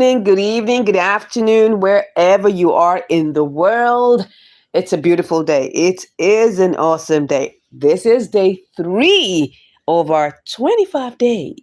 evening, good afternoon, wherever you are in the world. It's a beautiful day. It is an awesome day. This is day 3 of our 25 days.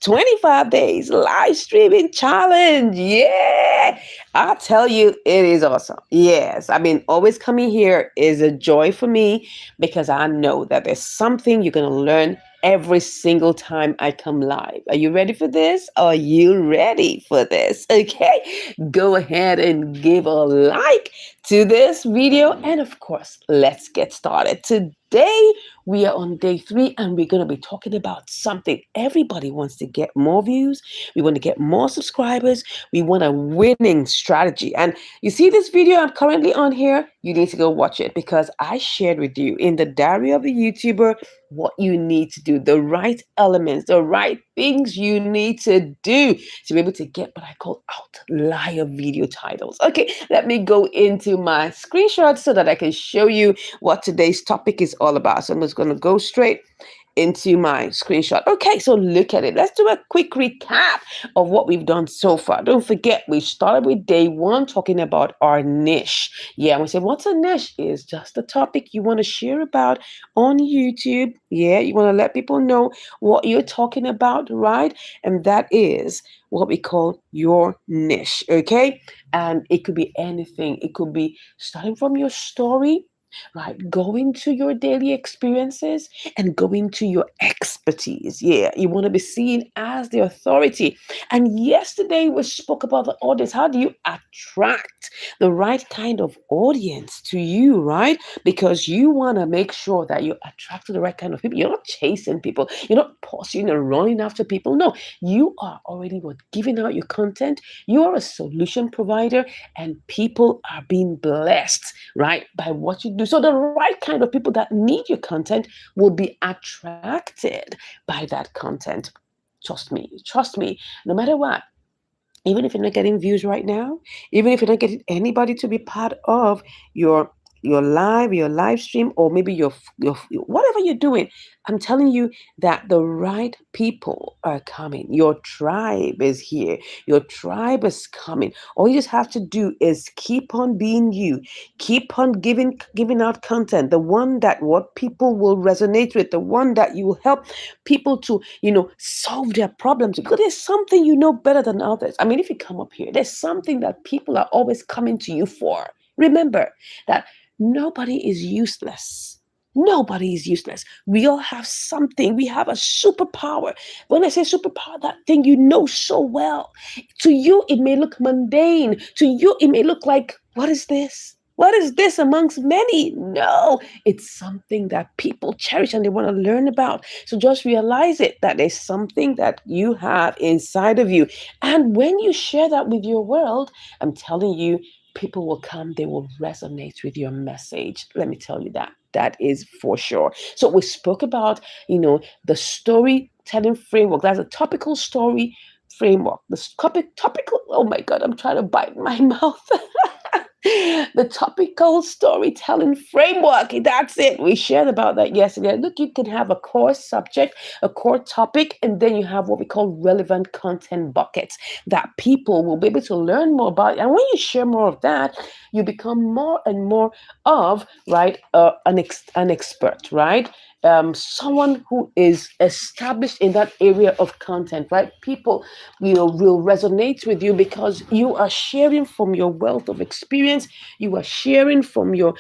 25 days live streaming challenge. Yeah. I tell you, it is awesome. Yes. I mean, always coming here is a joy for me because I know that there's something you're going to learn every single time I come live. Are you ready for this? Are you ready for this? Okay, go ahead and give a like to this video. And of course, let's get started. Today, we are on day 3 and we're going to be talking about something everybody wants to get more views. We want to get more subscribers. We want a winning strategy. And you see this video I'm currently on here? You need to go watch it because I shared with you in the diary of a YouTuber what you need to do, the right elements, the right things you need to do to be able to get what I call outlier video titles. Okay, let me go into my screenshot so that I can show you what today's topic is all about. So I'm just going to go straight into my screenshot. Okay, so look at it. Let's do a quick recap of what we've done so far. Don't forget, we started with day 1 talking about our niche. Yeah, we said, what's a niche? Is just a topic you want to share about on YouTube. Yeah, you want to let people know what you're talking about, right? And that is what we call your niche, okay? And it could be anything. It could be starting from your story, right? Going to your daily experiences and going to your expertise. Yeah, you want to be seen as the authority. And yesterday we spoke about the audience. How do you attract the right kind of audience to you, right? Because you want to make sure that you attract the right kind of people. You're not chasing people. You're not pursuing and running after people. No, you are already giving out your content. You are a solution provider and people are being blessed, right, by what you do. So the right kind of people that need your content will be attracted by that content. Trust me, no matter what, even if you're not getting views right now, even if you're not getting anybody to be part of your your live stream, or maybe your whatever you're doing, I'm telling you that the right people are coming. Your tribe is here. Your tribe is coming. All you just have to do is keep on being you. Keep on giving out content, the one that what people will resonate with, the one that you will help people to, solve their problems. Because there's something you know better than others. I mean, if you come up here, there's something that people are always coming to you for. Remember that nobody is useless. Nobody is useless. We all have something. We have a superpower. When I say superpower, that thing you know so well. To you, it may look mundane. To you, it may look like, what is this? What is this amongst many? No, it's something that people cherish and they want to learn about. So just realize it, that there's something that you have inside of you. And when you share that with your world, I'm telling you, people will come, they will resonate with your message. Let me tell you that. That is for sure. So we spoke about, the storytelling framework. That's a topical story framework. The topical, oh my God, I'm trying to bite my mouth. The topical storytelling framework. That's it. We shared about that yesterday. Look, you can have a core subject, a core topic, and then you have what we call relevant content buckets that people will be able to learn more about. And when you share more of that, you become more and more of, right, an expert, right? Someone who is established in that area of content, right? People, will resonate with you because you are sharing from your wealth of experience. You are sharing from your,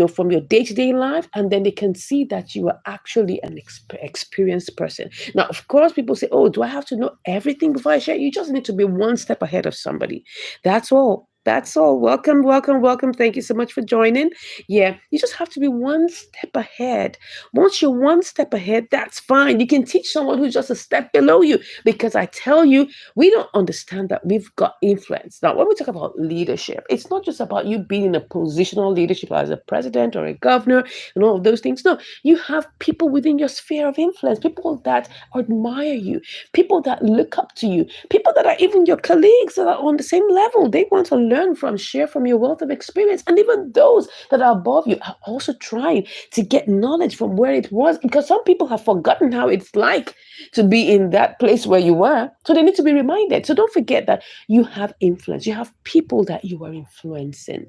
from your day-to-day life, and then they can see that you are actually an experienced person. Now, of course, people say, "Oh, do I have to know everything before I share?" You just need to be one step ahead of somebody. That's all. That's all. Welcome, welcome, welcome. Thank you so much for joining. Yeah, you just have to be one step ahead. Once you're one step ahead, that's fine. You can teach someone who's just a step below you, because I tell you, we don't understand that we've got influence. Now, when we talk about leadership, it's not just about you being in a positional leadership as a president or a governor and all of those things. No, you have people within your sphere of influence, people that admire you, people that look up to you, people that are even your colleagues that are on the same level. They want to learn learn from, share from your wealth of experience. And even those that are above you are also trying to get knowledge from where it was, because some people have forgotten how it's like to be in that place where you were. So they need to be reminded. So don't forget that you have influence. You have people that you are influencing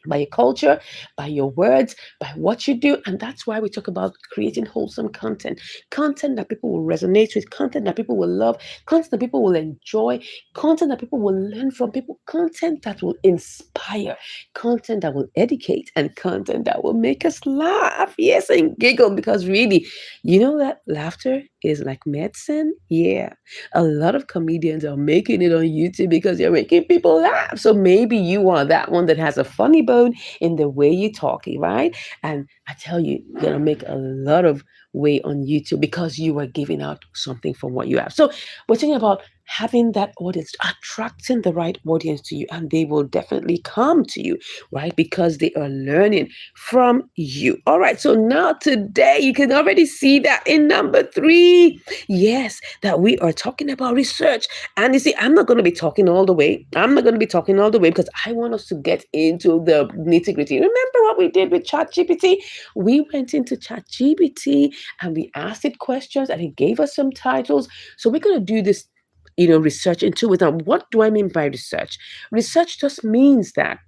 by your culture, by your words, by what you do. And that's why we talk about creating wholesome content, content that people will resonate with, content that people will love, content that people will enjoy, content that people will learn from, people, content that will inspire, content that will educate, and content that will make us laugh. Yes, and giggle, because really, you know that laughter is like medicine. Yeah, a lot of comedians are making it on YouTube because they're making people laugh. So maybe you are that one that has a funny bone in the way you're talking, right? And I tell you, you're gonna make a lot of way on YouTube because you are giving out something from what you have. So we're talking about having that audience, attracting the right audience to you, and they will definitely come to you, right? Because they are learning from you. All right. So now today you can already see that in number 3. Yes, that we are talking about research. And you see, I'm not going to be talking all the way. I'm not going to be talking all the way because I want us to get into the nitty gritty. Remember what we did with ChatGPT? We went into ChatGPT and we asked it questions and it gave us some titles. So we're going to do this, research into it. Now, what do I mean by research? Research just means that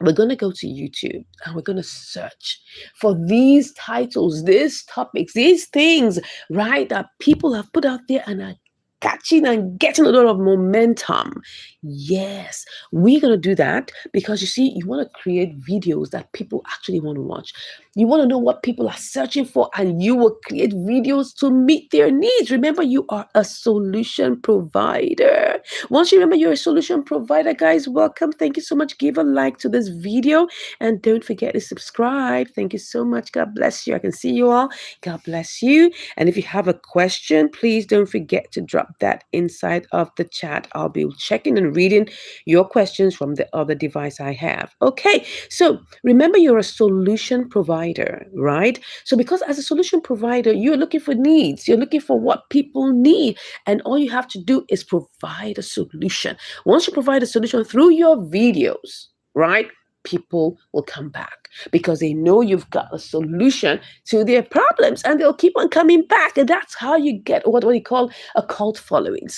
we're going to go to YouTube and we're going to search for these titles, these topics, these things, right, that people have put out there and are catching and getting a lot of momentum. Yes, we're going to do that because you see, you want to create videos that people actually want to watch. You want to know what people are searching for, and you will create videos to meet their needs. Remember, you are a solution provider. Once you remember you're a solution provider, guys, welcome. Thank you so much. Give a like to this video and don't forget to subscribe. Thank you so much. God bless you. I can see you all. God bless you. And if you have a question, please don't forget to drop that inside of the chat. I'll be checking and reading your questions from the other device I have. Okay, so remember you're a solution provider, right? So because as a solution provider, you're looking for needs, you're looking for what people need, and all you have to do is provide a solution. Once you provide a solution through your videos, right, people will come back because they know you've got a solution to their problems, and they'll keep on coming back. And that's how you get what we call a cult following.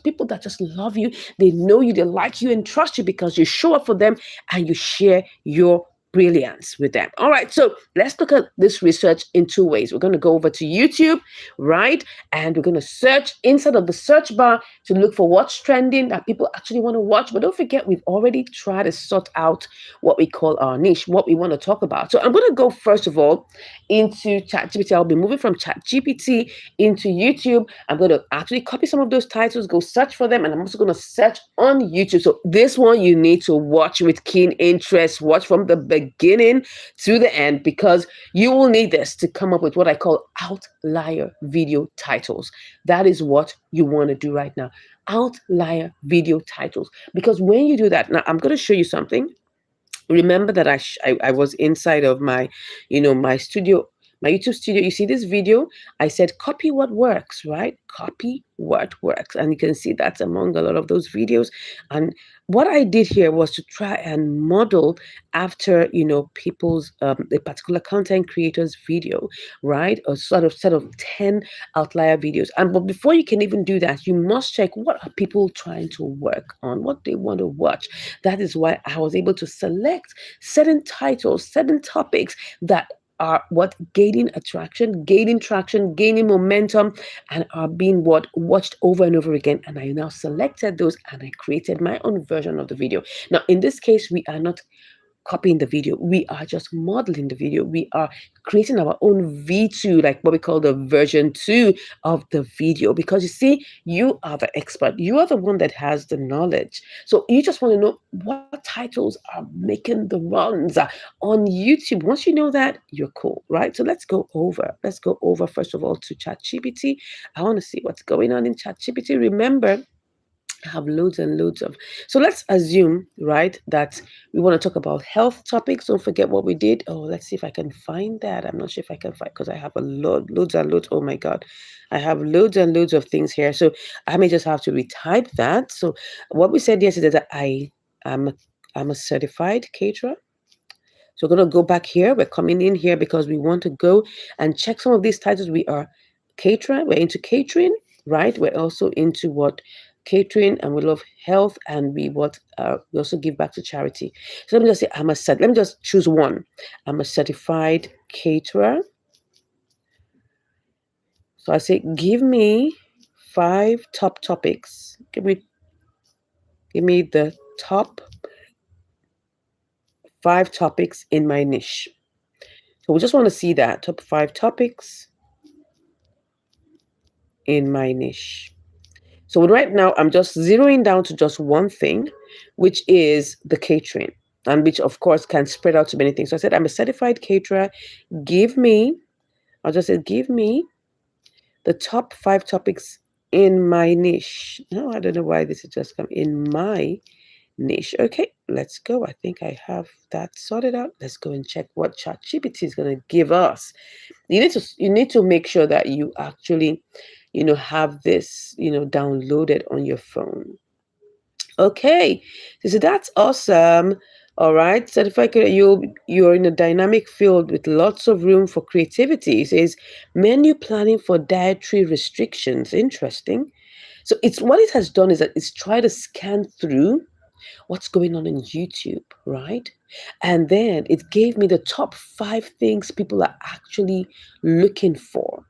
People that just love you, they know you, they like you and trust you because you show up for them and you share your brilliance with them. All right, so let's look at this research in 2 ways. We're going to go over to YouTube, right? And we're going to search inside of the search bar to look for what's trending that people actually want to watch. But don't forget, we've already tried to sort out what we call our niche, what we want to talk about. So I'm going to go first of all into ChatGPT. I'll be moving from ChatGPT into YouTube. I'm going to actually copy some of those titles, go search for them, and I'm also going to search on YouTube. So this one you need to watch with keen interest. Watch from the beginning to the end because you will need this to come up with what I call outlier video titles. That is what you want to do right now. Outlier video titles. Because when you do that, now I'm going to show you something. Remember that I was inside of my, my studio, my YouTube studio. You see this video? I said, copy what works, right? Copy what works. And you can see that's among a lot of those videos. And what I did here was to try and model after, people's, a particular content creator's video, right? A sort of set of 10 outlier videos. But before you can even do that, you must check what are people trying to work on, what they want to watch. That is why I was able to select certain titles, certain topics that are what gaining attraction, gaining traction, gaining momentum, and are being watched over and over again. And I now selected those and I created my own version of the video. Now, in this case, we are not copying the video. We are just modeling the video. We are creating our own V2, like what we call the version 2 of the video. Because you see, you are the expert. You are the one that has the knowledge. So you just want to know what titles are making the runs on YouTube. Once you know that, you're cool, right? So let's go over. Let's go over, first of all, to ChatGPT. I want to see what's going on in ChatGPT. Remember, I have loads and loads of. So let's assume, right, that we want to talk about health topics. Don't forget what we did. Oh, let's see if I can find that. I'm not sure if I can find because I have loads and loads. Oh my God, I have loads and loads of things here. So I may just have to retype that. So what we said yesterday that I I'm a, I'm a certified caterer. So we're going to go back here. We're coming in here because we want to go and check some of these titles. We are caterer. We're into catering, right? We're also into what catering, and we love health, and we also give back to charity. So let me just say let me just choose one. I'm a certified caterer. So I say, give me 5 top topics. Give me the top 5 topics in my niche. So we just want to see that top 5 topics in my niche. So right now, I'm just zeroing down to just one thing, which is the catering, and which of course can spread out to many things. So I said, I'm a certified caterer. Give me, I'll just say, give me the top 5 topics in my niche. No, I don't know why this is just come in my niche. Okay, let's go. I think I have that sorted out. Let's go and check what ChatGPT is going to give us. You need to make sure that you actually, have this, downloaded on your phone. Okay, so that's awesome. All right, certified you're in a dynamic field with lots of room for creativity. It says menu planning for dietary restrictions. Interesting. So it's what it has done is that it's tried to scan through what's going on in YouTube, right? And then it gave me the top 5 things people are actually looking for.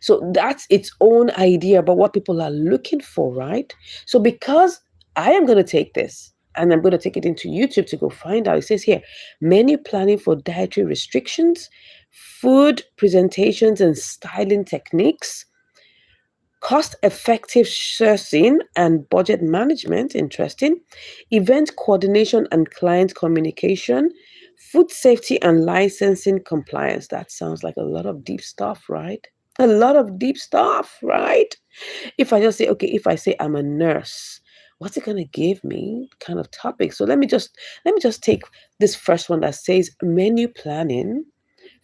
So that's its own idea about what people are looking for, right? So because I am going to take this and I'm going to take it into YouTube to go find out, it says here menu planning for dietary restrictions, food presentations and styling techniques, cost effective sourcing and budget management, interesting, event coordination and client communication, food safety and licensing compliance. That sounds like a lot of deep stuff, right? A lot of deep stuff, right? If I just say, okay, if I say I'm a nurse, what's it going to give me kind of topic? So let me just take this first one that says menu planning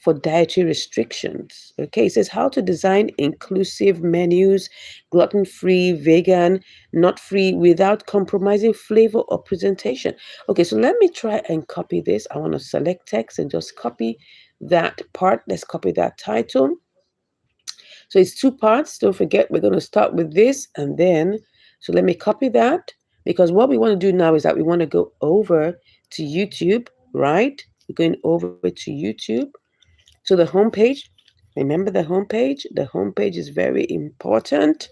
for dietary restrictions. Okay, it says how to design inclusive menus, gluten free, vegan, nut free, without compromising flavor or presentation. Okay, so let me try and copy this. I want to select text and just copy that part. Let's copy that title. So it's 2 parts. Don't forget, we're going to start with this and then, so let me copy that because what we want to do now is that we want to go over to YouTube, right? We're going over to YouTube. So the homepage, remember the homepage? The homepage is very important.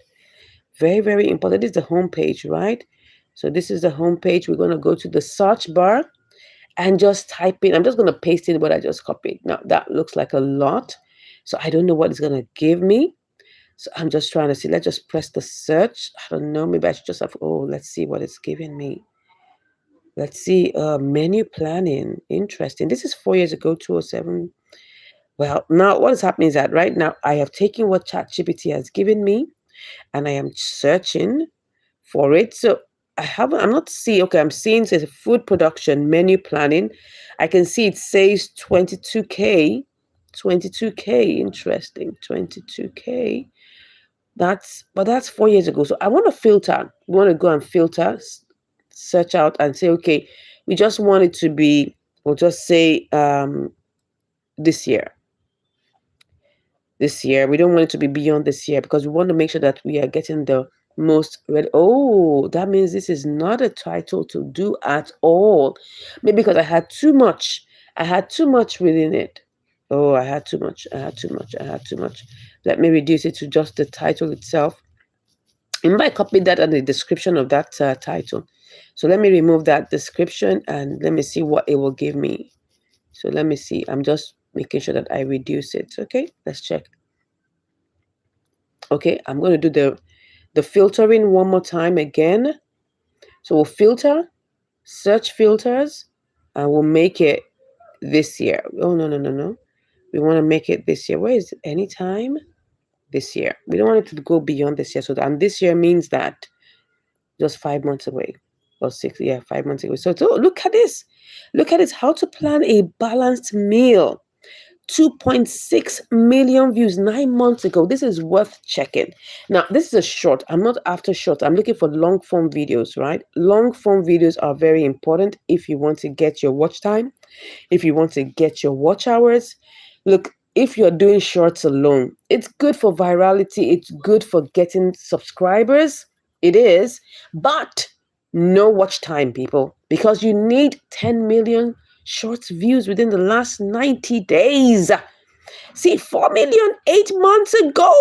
Very, very important. This is the homepage, right? So this is the homepage. We're going to go to the search bar and just type in. I'm just going to paste in what I just copied. Now that looks like a lot. So I don't know what it's going to give me. So I'm just trying to see. Let's just press the search. I don't know. Maybe I should just have, let's see what it's giving me. Let's see. Menu planning. Interesting. This is 4 years ago, 207. Well, now what is happening is that right now I have taken what ChatGPT has given me and I am searching for it. So I'm not seeing, okay, I'm seeing it says food production, menu planning. I can see it says 22K. 22K, interesting. 22K. But that's 4 years ago. So I want to filter. We want to go and filter, search out and say, okay, we just want it to be, we'll just say this year. This year. We don't want it to be beyond this year because we want to make sure that we are getting the most read. Oh, that means this is not a title to do at all. Maybe because I had too much. I had too much within it. Oh, I had too much. I had too much. I had too much. Let me reduce it to just the title itself. You might copy that and the description of that title. So let me remove that description and let me see what it will give me. So let me see. I'm just making sure that I reduce it. Okay, let's check. Okay, I'm going to do the filtering one more time again. So we'll filter, search filters, and we'll make it this year. Oh, no, no, no, no. We want to make it this year. Where is it? Anytime this year. We don't want it to go beyond this year. So, and this year means that just 5 months away. Or 6, yeah, 5 months away. So look at this. Look at this. How to plan a balanced meal. 2.6 million views 9 months ago. This is worth checking. Now, this is a short. I'm not after short. I'm looking for long form videos, right? Long form videos are very important if you want to get your watch time, if you want to get your watch hours. Look, if you're doing shorts alone, it's good for virality, it's good for getting subscribers. It is, but no watch time, people, because you need 10 million shorts views within the last 90 days. See, 4 million 8 months ago.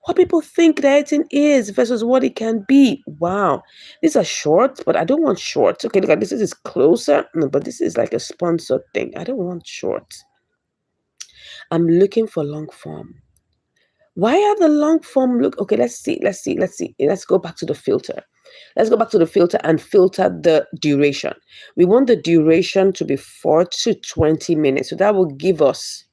What people think the editing is versus what it can be. Wow. These are shorts, but I don't want shorts. Okay, look at this. This is closer. No, but this is like a sponsored thing. I don't want shorts. I'm looking for long form. Why are the long form look? Okay, let's see. Let's go back to the filter. Let's go back to the filter and filter the duration. We want the duration to be 4 to 20 minutes. So that will give us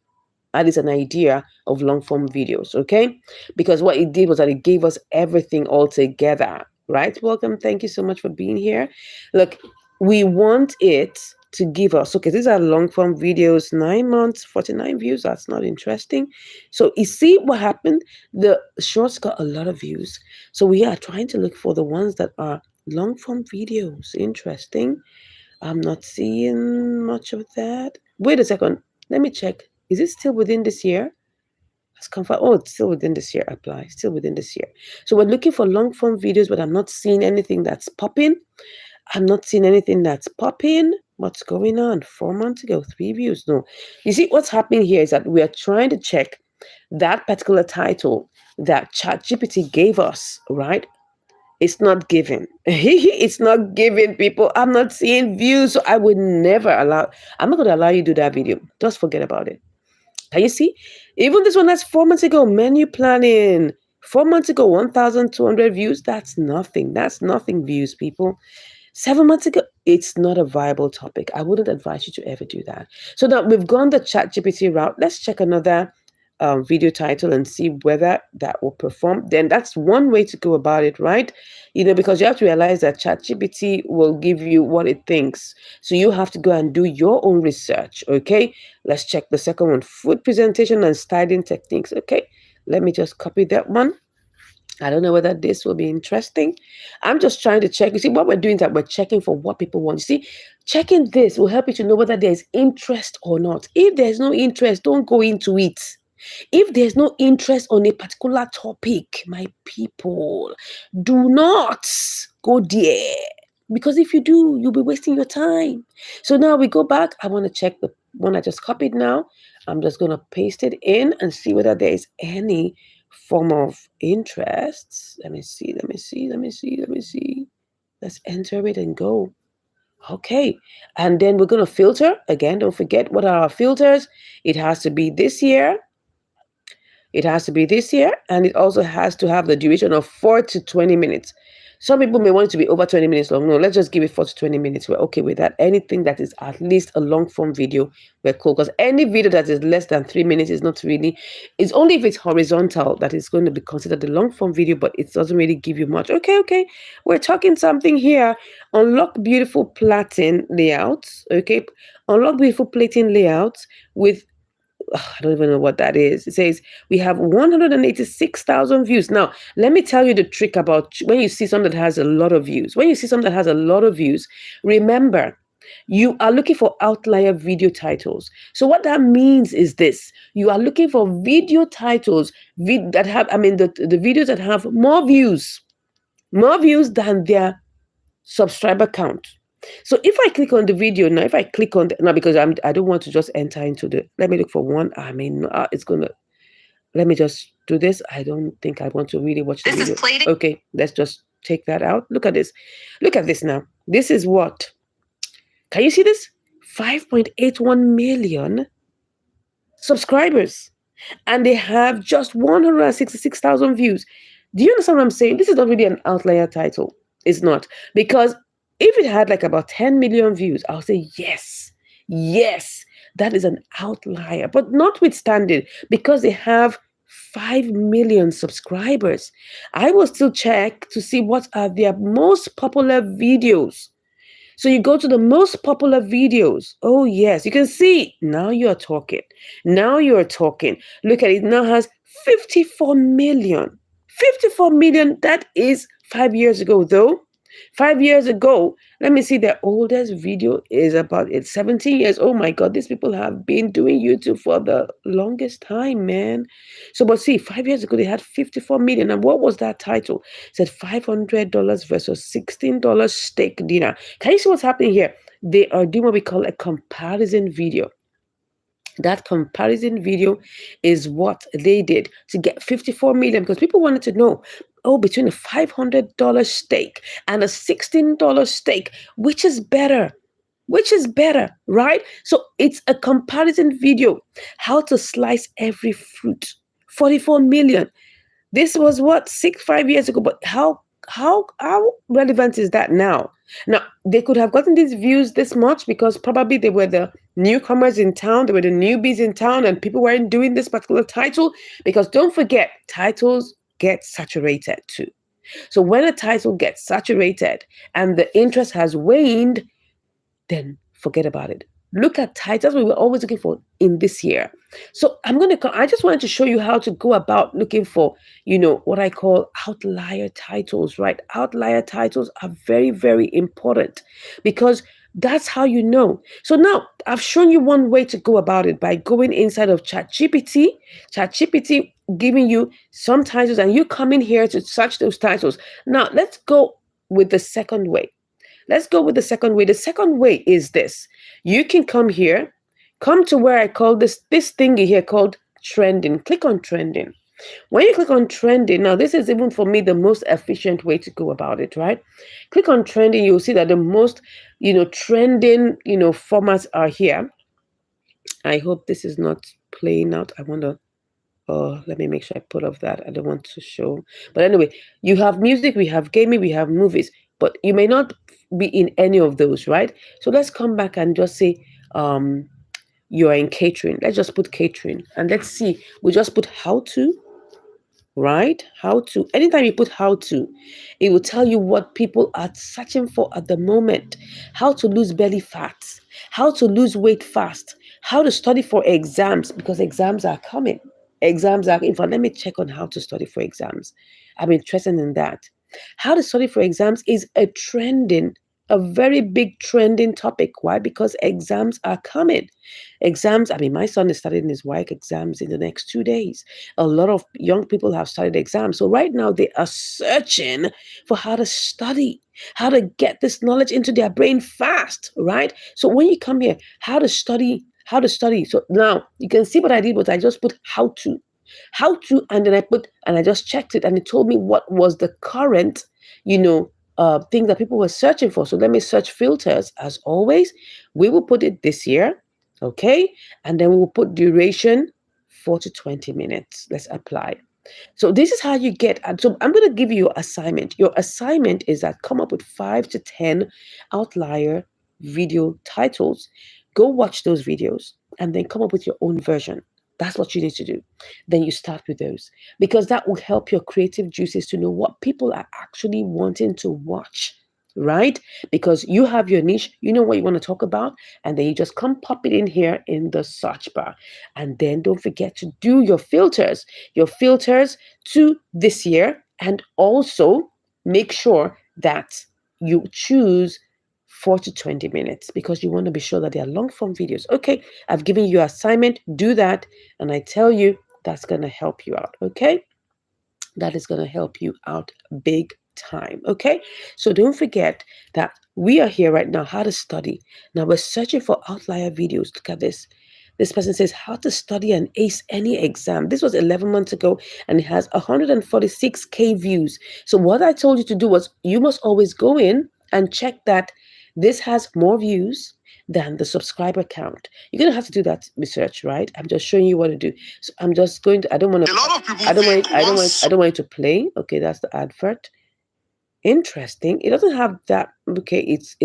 at least an idea of long form videos, okay? Because what it did was that it gave us everything all together, right? Welcome. Thank you so much for being here. Look, we want it to give us, okay, these are long form videos, 9 months, 49 views. That's not interesting. So you see what happened? The shorts got a lot of views. So we are trying to look for the ones that are long form videos. Interesting. I'm not seeing much of that. Wait a second. Let me check. Is it still within this year? Let's confirm. Oh, it's still within this year. Apply. Still within this year. So we're looking for long form videos, but I'm not seeing anything that's popping. I'm not seeing anything that's popping. What's going on? 4 months ago, 3 views. No. You see, what's happening here is that we are trying to check that particular title that ChatGPT gave us, right? It's not giving. It's not giving, people. I'm not seeing views. So I would never allow, I'm not going to allow you to do that video. Just forget about it. Can you see? Even this one that's 4 months ago, menu planning. 4 months ago, 1,200 views. That's nothing. That's nothing views, people. 7 months ago, it's not a viable topic. I wouldn't advise you to ever do that. So now we've gone the ChatGPT route. Let's check another video title and see whether that will perform. Then that's one way to go about it, right? Because you have to realize that ChatGPT will give you what it thinks. So you have to go and do your own research, okay? Let's check the second one, food presentation and styling techniques. Okay, let me just copy that one. I don't know whether this will be interesting. I'm just trying to check. You see, what we're doing is that we're checking for what people want. You see, checking this will help you to know whether there's interest or not. If there's no interest, don't go into it. If there's no interest on a particular topic, my people, do not go there. Because if you do, you'll be wasting your time. So now we go back. I want to check the one I just copied now. I'm just going to paste it in and see whether there is any form of interest. Let me see. Let's enter it and go. Okay. And then we're going to filter. Again, don't forget what are our filters. It has to be this year. It has to be this year, and it also has to have the duration of 4 to 20 minutes. Some people may want it to be over 20 minutes long. No, let's just give it 4 to 20 minutes. We're okay with that. Anything that is at least a long form video, we're cool. Because any video that is less than 3 minutes is not really, it's only if it's horizontal that is going to be considered a long form video, but it doesn't really give you much. Okay. We're talking something here. Unlock beautiful plating layouts. Okay. Unlock beautiful plating layouts with, I don't even know what that is. It says we have 186,000 views. Now, let me tell you the trick about when you see something that has a lot of views. When you see something that has a lot of views, remember, you are looking for outlier video titles. So what that means is this. You are looking for video titles that have, the videos that have more views than their subscriber count. So if I click on the video now, if I click on now, because I don't want to just enter into the, let me look for one. It's gonna, let me just do this. I don't think I want to really watch the video. This is plating. Okay, let's just take that out. Look at this. Look at this now. This is what? Can you see this? 5.81 million subscribers. And they have just 166,000 views. Do you understand what I'm saying? This is not really an outlier title. It's not. Because if it had like about 10 million views, I'll say, yes, that is an outlier. But notwithstanding, because they have 5 million subscribers, I will still check to see what are their most popular videos. So you go to the most popular videos. Oh, yes, you can see. Now you're talking. Now you're talking. Look at it. Now has 54 million. 54 million. That is 5 years ago, though. 5 years ago, let me see, the oldest video is about it's 17 years. Oh my God, these people have been doing YouTube for the longest time, man. So, but see, 5 years ago, they had 54 million. And what was that title? It said $500 versus $16 steak dinner. Can you see what's happening here? They are doing what we call a comparison video. That comparison video is what they did to get 54 million because people wanted to know, oh, between a $500 steak and a $16 steak, which is better? Which is better, right? So it's a comparison video. How to slice every fruit. 44 million. This was what 5 years ago, but how relevant is that now? Now they could have gotten these views this much because probably they were the newcomers in town, they were the newbies in town, and people weren't doing this particular title. Because don't forget, titles get saturated too. So when a title gets saturated and the interest has waned, then forget about it. Look at titles we were always looking for in this year. So I just wanted to show you how to go about looking for, what I call outlier titles, right? Outlier titles are very, very important because that's how you know. So now I've shown you one way to go about it by going inside of ChatGPT giving you some titles and you come in here to search those titles. Now let's go with the second way. Let's go with the second way. The second way is this. You can come here, come to where I call this thingy here called trending. Click on trending. When you click on trending, now this is even for me the most efficient way to go about it, right? Click on trending, you'll see that the most, trending, formats are here. I hope this is not playing out. I wonder. Oh, let me make sure I put off that. I don't want to show. But anyway, you have music, we have gaming, we have movies, but you may not be in any of those, right? So let's come back and just say you are in catering. Let's just put catering and let's see. We just put how to, right? How to. Anytime you put how to, it will tell you what people are searching for at the moment. How to lose belly fat, how to lose weight fast, how to study for exams because exams are coming. Exams are, in fact, let me check on how to study for exams. I'm interested in that. How to study for exams is a very big trending topic. Why? Because exams are coming. Exams, my son is studying his WIC exams in the next 2 days. A lot of young people have studied exams. So right now they are searching for how to study, how to get this knowledge into their brain fast, right? So when you come here, how to study. So now you can see what I did was I just put how to, and then I just checked it and it told me what was the current, thing that people were searching for. So let me search filters as always. We will put it this year. Okay. And then we will put duration 4 to 20 minutes. Let's apply. So this is how you get. So I'm going to give you your assignment. Your assignment is that come up with 5 to 10 outlier video titles. Go watch those videos and then come up with your own version. That's what you need to do. Then you start with those because that will help your creative juices to know what people are actually wanting to watch, right? Because you have your niche, you know what you want to talk about, and then you just come pop it in here in the search bar. And then don't forget to do your filters to this year, and also make sure that you choose 4 to 20 minutes because you want to be sure that they are long form videos. Okay, I've given you assignment, do that, and I tell you that's going to help you out. Okay, that is going to help you out big time. Okay, so don't forget that we are here right now, how to study. Now we're searching for outlier videos. Look at this. This person says how to study and ace any exam. This was 11 months ago and it has 146K views. So what I told you to do was you must always go in and check that this has more views than the subscriber count. You're going to have to do that research, right? I'm just showing you what to do. So I'm just going to, I don't want to, I don't want it to play. Okay, that's the advert. Interesting. It doesn't have that. Okay, it's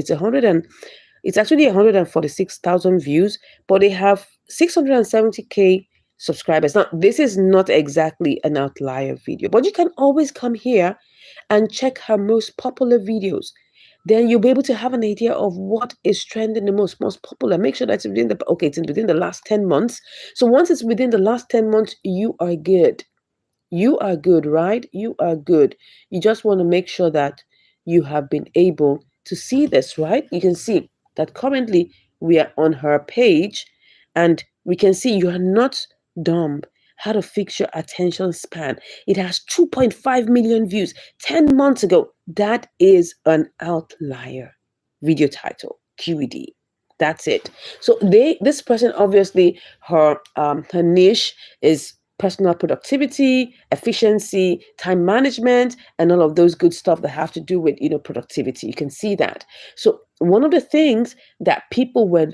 actually 146,000 views, but they have 670K subscribers. Now, this is not exactly an outlier video, but you can always come here and check her most popular videos. then you'll be able to have an idea of what is trending the most popular. Make sure that's within the okay, it's within the last 10 months. So once it's within the last 10 months, you are good. You are good, right? You are good. You just want to make sure that you have been able to see this, right? You can see that currently we are on her page and we can see you are not dumb. How to fix your attention span. It has 2.5 million views 10 months ago. That is an outlier video title, QED. That's it. So this person obviously her niche is personal productivity, efficiency, time management, and all of those good stuff that have to do with productivity. You can see that. So one of the things that people were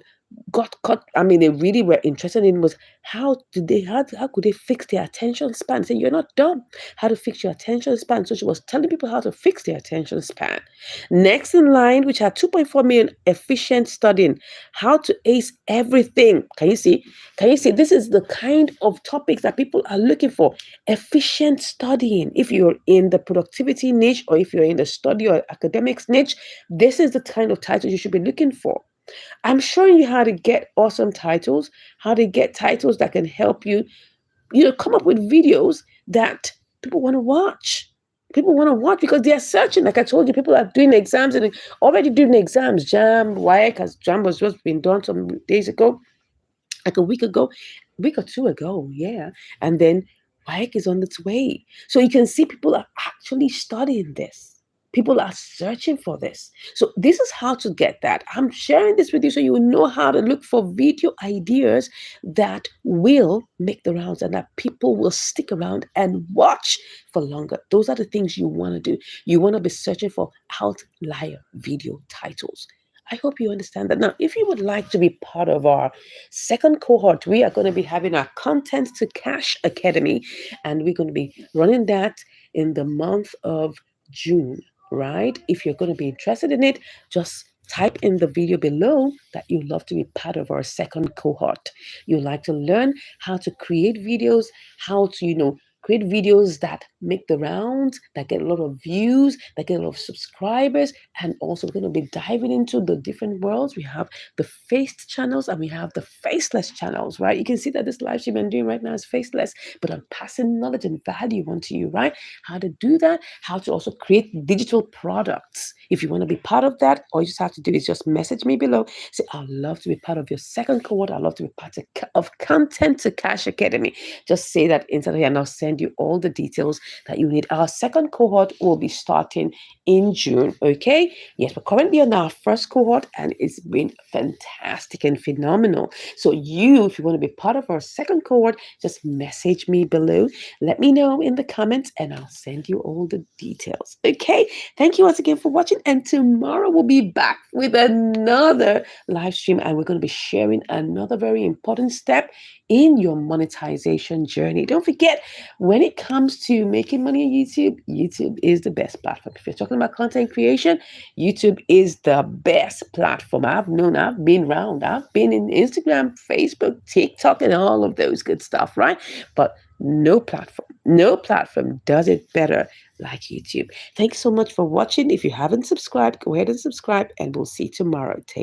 got caught, I mean, they really were interested in was how could they fix their attention span? Say you're not dumb. How to fix your attention span. So she was telling people how to fix their attention span. Next in line, which had 2.4 million efficient studying, how to ace everything. Can you see? Can you see? This is the kind of topics that people are looking for. Efficient studying. If you're in the productivity niche or if you're in the study or academics niche, this is the kind of titles you should be looking for. I'm showing you how to get awesome titles, how to get titles that can help you, come up with videos that people want to watch. People want to watch because they are searching. Like I told you, people are doing exams and already doing exams. Jam, WIAC, as Jam was just been done some days ago, like a week or two ago, yeah. And then WIAC is on its way. So you can see people are actually studying this. People are searching for this. So this is how to get that. I'm sharing this with you so you will know how to look for video ideas that will make the rounds and that people will stick around and watch for longer. Those are the things you want to do. You want to be searching for outlier video titles. I hope you understand that. Now, if you would like to be part of our second cohort, we are going to be having our Content to Cash Academy, and we're going to be running that in the month of June, right? If you're going to be interested in it, just type in the video below that you love to be part of our second cohort. You like to learn how to create videos, how to, create videos that make the rounds, that get a lot of views, that get a lot of subscribers. And also, we're going to be diving into the different worlds. We have the faced channels and we have the faceless channels, right? You can see that this live stream I'm doing right now is faceless, but I'm passing knowledge and value onto you, right? How to do that, how to also create digital products. If you want to be part of that, all you just have to do is just message me below. Say, I'd love to be part of your second cohort. I'd love to be part of Content to Cash Academy. Just say that inside here and I'll send you all the details that you need. Our second cohort will be starting in June, okay? Yes, we're currently on our first cohort and it's been fantastic and phenomenal. So if you want to be part of our second cohort, just message me below. Let me know in the comments and I'll send you all the details, okay? Thank you once again for watching, and tomorrow we'll be back with another live stream and we're going to be sharing another very important step in your monetization journey. Don't forget, when it comes to making money on YouTube, YouTube is the best platform. If you're talking about content creation, YouTube is the best platform. I've been around. I've been in Instagram, Facebook, TikTok, and all of those good stuff, right? But no platform does it better like YouTube. Thanks so much for watching. If you haven't subscribed, go ahead and subscribe, and we'll see you tomorrow. Take